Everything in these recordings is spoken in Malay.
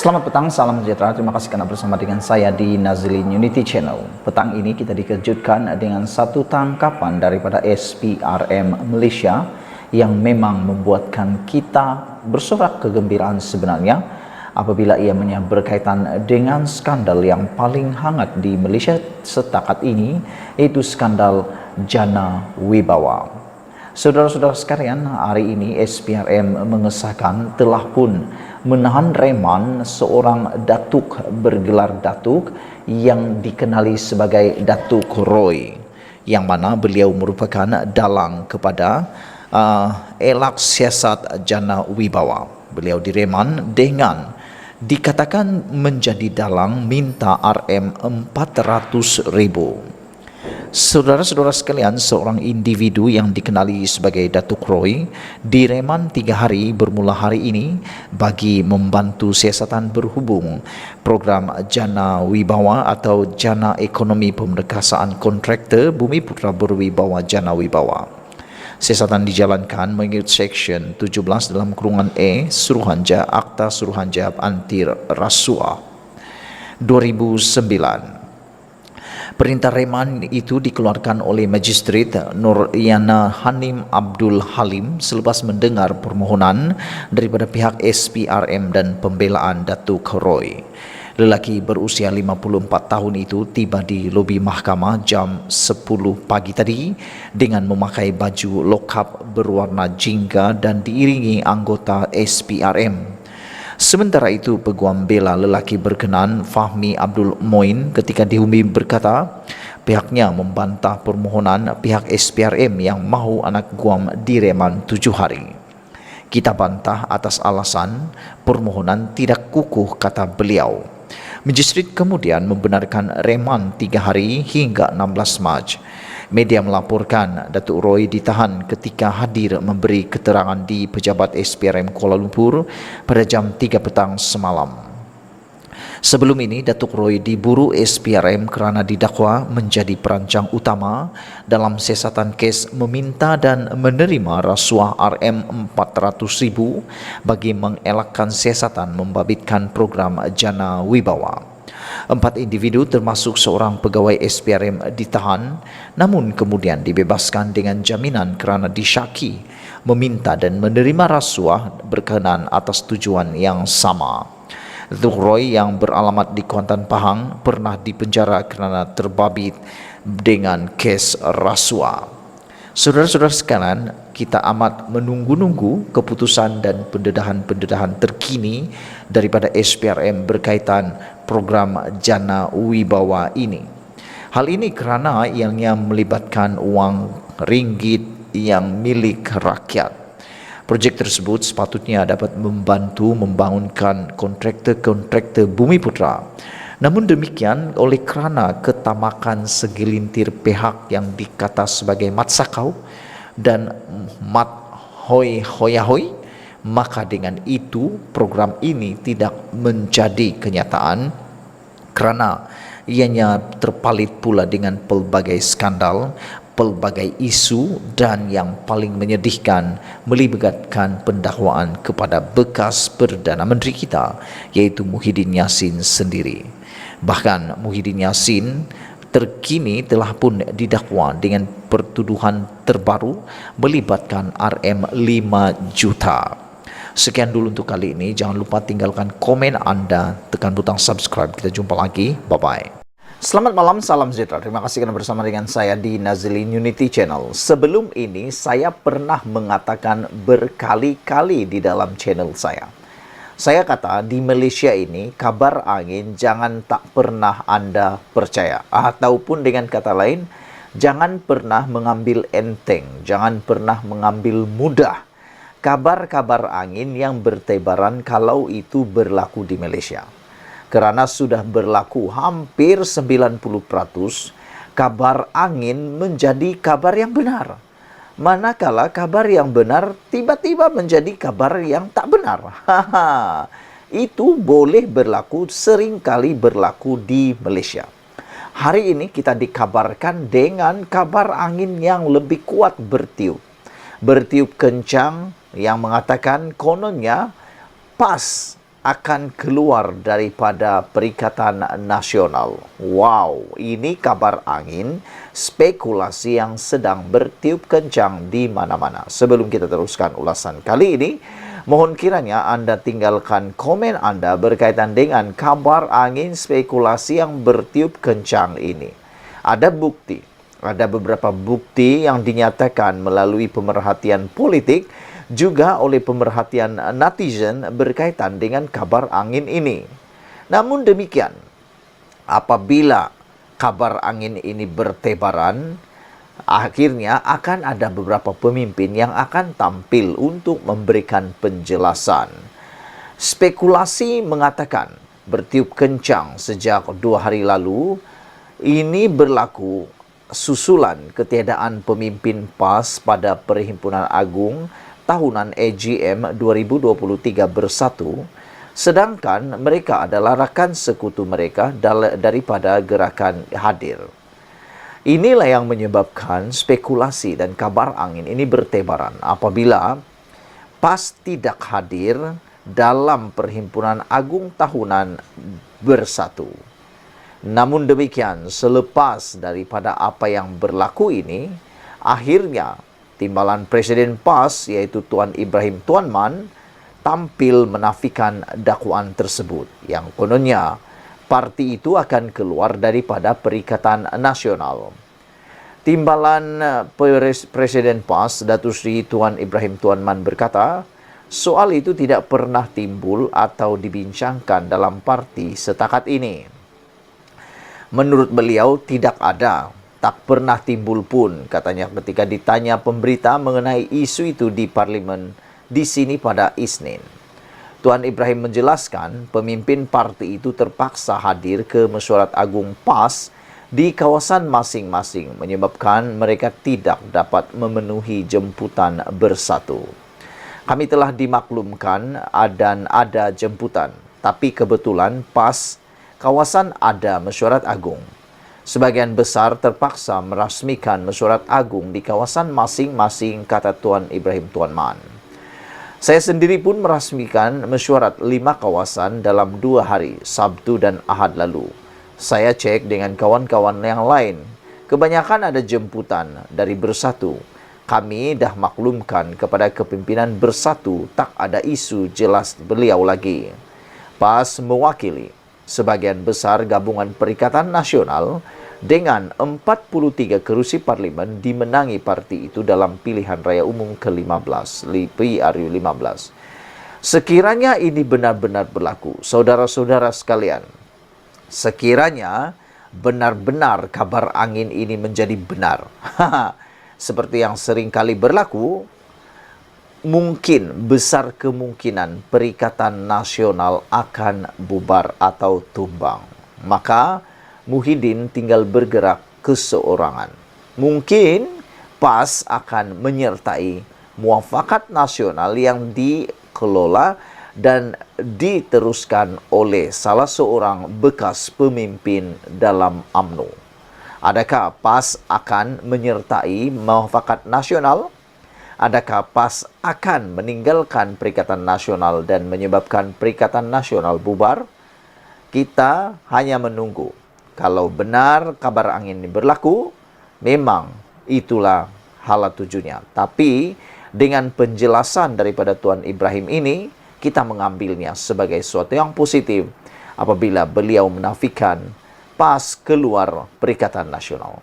Selamat petang, salam sejahtera. Terima kasih karena bersama dengan saya di Nazilin Unity Channel. Petang ini kita dikejutkan dengan satu tangkapan daripada SPRM Malaysia yang memang membuatkan kita bersorak kegembiraan sebenarnya apabila ianya berkaitan dengan skandal yang paling hangat di Malaysia setakat ini, yaitu skandal Jana Wibawa. Saudara-saudara sekalian, hari ini SPRM mengesahkan telah pun menahan reman seorang datuk bergelar datuk yang dikenali sebagai Datuk Roy, yang mana beliau merupakan dalang kepada elak siasat Jana Wibawa. Beliau direman dengan dikatakan menjadi dalang minta RM400,000. Saudara-saudara sekalian, seorang individu yang dikenali sebagai Datuk Roy direman 3 hari bermula hari ini bagi membantu siasatan berhubung program Jana Wibawa atau Jana Ekonomi Pemerkasaan Kontraktor Bumiputra Berwibawa Jana Wibawa. Siasatan dijalankan mengikut Seksyen 17 dalam kurungan E Suruhanjaya Akta Suruhanjaya Anti Rasuah 2009. Perintah reman itu dikeluarkan oleh Magistrate Nuriana Hanim Abdul Halim selepas mendengar permohonan daripada pihak SPRM dan pembelaan Datuk Roy. Lelaki berusia 54 tahun itu tiba di lobi mahkamah jam 10 pagi tadi dengan memakai baju lokap berwarna jingga dan diiringi anggota SPRM. Sementara itu, peguam bela lelaki berkenan Fahmi Abdul Moin ketika dihubungi berkata pihaknya membantah permohonan pihak SPRM yang mahu anak guam direman 7 hari. Kita bantah atas alasan permohonan tidak kukuh, kata beliau. Magistrate kemudian membenarkan reman 3 hari hingga 16 Mac. Media melaporkan Datuk Roy ditahan ketika hadir memberi keterangan di Pejabat SPRM Kuala Lumpur pada jam 3 petang semalam. Sebelum ini, Datuk Roy diburu SPRM kerana didakwa menjadi perancang utama dalam siasatan kes meminta dan menerima rasuah RM400,000 bagi mengelakkan siasatan membabitkan program Jana Wibawa. 4 individu termasuk seorang pegawai SPRM ditahan namun kemudian dibebaskan dengan jaminan kerana disyaki meminta dan menerima rasuah berkenaan atas tujuan yang sama. Datuk Roy yang beralamat di Kuantan Pahang pernah dipenjara kerana terbabit dengan kes rasuah. Saudara-saudara sekalian, kita amat menunggu-nunggu keputusan dan pendedahan-pendedahan terkini daripada SPRM berkaitan program Jana Wibawa ini. Hal ini kerana ianya melibatkan wang ringgit yang milik rakyat. Projek tersebut sepatutnya dapat membantu membangunkan kontraktor-kontraktor Bumiputra. Namun demikian, oleh kerana ketamakan segelintir pihak yang dikata sebagai mat sakau dan mat hoi hoyahoi, maka dengan itu program ini tidak menjadi kenyataan kerana ianya terpalit pula dengan pelbagai skandal, pelbagai isu dan yang paling menyedihkan melibatkan pendakwaan kepada bekas Perdana Menteri kita, iaitu Muhyiddin Yassin sendiri. Bahkan Muhyiddin Yassin terkini telah pun didakwa dengan pertuduhan terbaru melibatkan RM5 juta. Sekian dulu untuk kali ini. Jangan lupa tinggalkan komen anda, tekan butang subscribe. Kita jumpa lagi. Bye-bye. Selamat malam, salam sejahtera. Terima kasih kerana bersama dengan saya di Nazilin Unity Channel. Sebelum ini saya pernah mengatakan berkali-kali di dalam channel saya. Saya kata di Malaysia ini kabar angin jangan tak pernah anda percaya. Ataupun dengan kata lain, jangan pernah mengambil enteng, jangan pernah mengambil mudah kabar-kabar angin yang bertebaran kalau itu berlaku di Malaysia. Kerana sudah berlaku hampir 90% kabar angin menjadi kabar yang benar. Manakala kabar yang benar tiba-tiba menjadi kabar yang tak benar. Itu boleh berlaku, seringkali berlaku di Malaysia. Hari ini kita dikabarkan dengan kabar angin yang lebih kuat bertiup. Bertiup kencang yang mengatakan kononnya pas akan keluar daripada Perikatan Nasional. Wow, ini kabar angin, spekulasi yang sedang bertiup kencang di mana-mana. Sebelum kita teruskan ulasan kali ini, mohon kiranya Anda tinggalkan komen Anda berkaitan dengan kabar angin spekulasi yang bertiup kencang ini. Ada beberapa bukti yang dinyatakan melalui pemerhatian politik, juga oleh pemerhatian netizen berkaitan dengan kabar angin ini. Namun demikian, apabila kabar angin ini bertebaran, akhirnya akan ada beberapa pemimpin yang akan tampil untuk memberikan penjelasan. Spekulasi mengatakan bertiup kencang sejak 2 hari lalu. Ini berlaku susulan ketiadaan pemimpin PAS pada Perhimpunan Agung tahunan AGM 2023 bersatu, sedangkan mereka adalah rakan sekutu mereka daripada gerakan hadir. Inilah yang menyebabkan spekulasi dan kabar angin ini bertebaran apabila PAS tidak hadir dalam Perhimpunan Agung tahunan bersatu. Namun demikian, selepas daripada apa yang berlaku ini, akhirnya timbalan Presiden PAS iaitu Tuan Ibrahim Tuan Man tampil menafikan dakwaan tersebut yang kononnya parti itu akan keluar daripada Perikatan Nasional. Timbalan Presiden PAS Datuk Seri Tuan Ibrahim Tuan Man berkata, soal itu tidak pernah timbul atau dibincangkan dalam parti setakat ini. Menurut beliau tidak ada, tak pernah timbul pun, katanya ketika ditanya pemberita mengenai isu itu di parlimen di sini pada Isnin. Tuan Ibrahim menjelaskan pemimpin parti itu terpaksa hadir ke mesyuarat agung PAS di kawasan masing-masing menyebabkan mereka tidak dapat memenuhi jemputan bersatu. Kami telah dimaklumkan dan ada jemputan, tapi kebetulan PAS kawasan ada mesyuarat agung. Sebagian besar terpaksa merasmikan mesyuarat agung di kawasan masing-masing, kata Tuan Ibrahim Tuan Man. Saya sendiri pun merasmikan mesyuarat 5 kawasan dalam 2 hari, Sabtu dan Ahad lalu. Saya cek dengan kawan-kawan yang lain. Kebanyakan ada jemputan dari bersatu. Kami dah maklumkan kepada kepimpinan bersatu, tak ada isu, jelas beliau lagi. PAS mewakili sebagian besar gabungan Perikatan Nasional dengan 43 kerusi parlimen dimenangi parti itu dalam pilihan raya umum ke-15, PRU 15. Sekiranya ini benar-benar berlaku, saudara-saudara sekalian, sekiranya benar-benar kabar angin ini menjadi benar, seperti yang sering kali berlaku, mungkin besar kemungkinan Perikatan Nasional akan bubar atau tumbang. Maka Muhyiddin tinggal bergerak keseorangan. Mungkin PAS akan menyertai muafakat nasional yang dikelola dan diteruskan oleh salah seorang bekas pemimpin dalam UMNO. Adakah PAS akan menyertai muafakat nasional? Adakah PAS akan meninggalkan Perikatan Nasional dan menyebabkan Perikatan Nasional bubar? Kita hanya menunggu. Kalau benar kabar angin ini berlaku, memang itulah hala tujuannya. Tapi dengan penjelasan daripada Tuan Ibrahim ini, kita mengambilnya sebagai sesuatu yang positif apabila beliau menafikan PAS keluar Perikatan Nasional.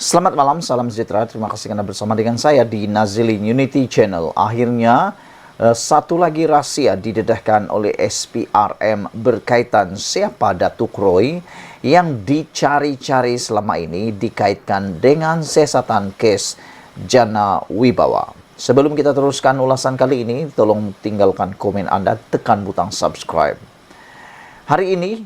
Selamat malam, salam sejahtera. Terima kasih Anda bersama dengan saya di Nazilin Unity Channel. Akhirnya, satu lagi rahsia didedahkan oleh SPRM berkaitan siapa Datuk Roy yang dicari-cari selama ini dikaitkan dengan siasatan kes Jana Wibawa. Sebelum kita teruskan ulasan kali ini, tolong tinggalkan komen Anda, tekan butang subscribe. Hari ini,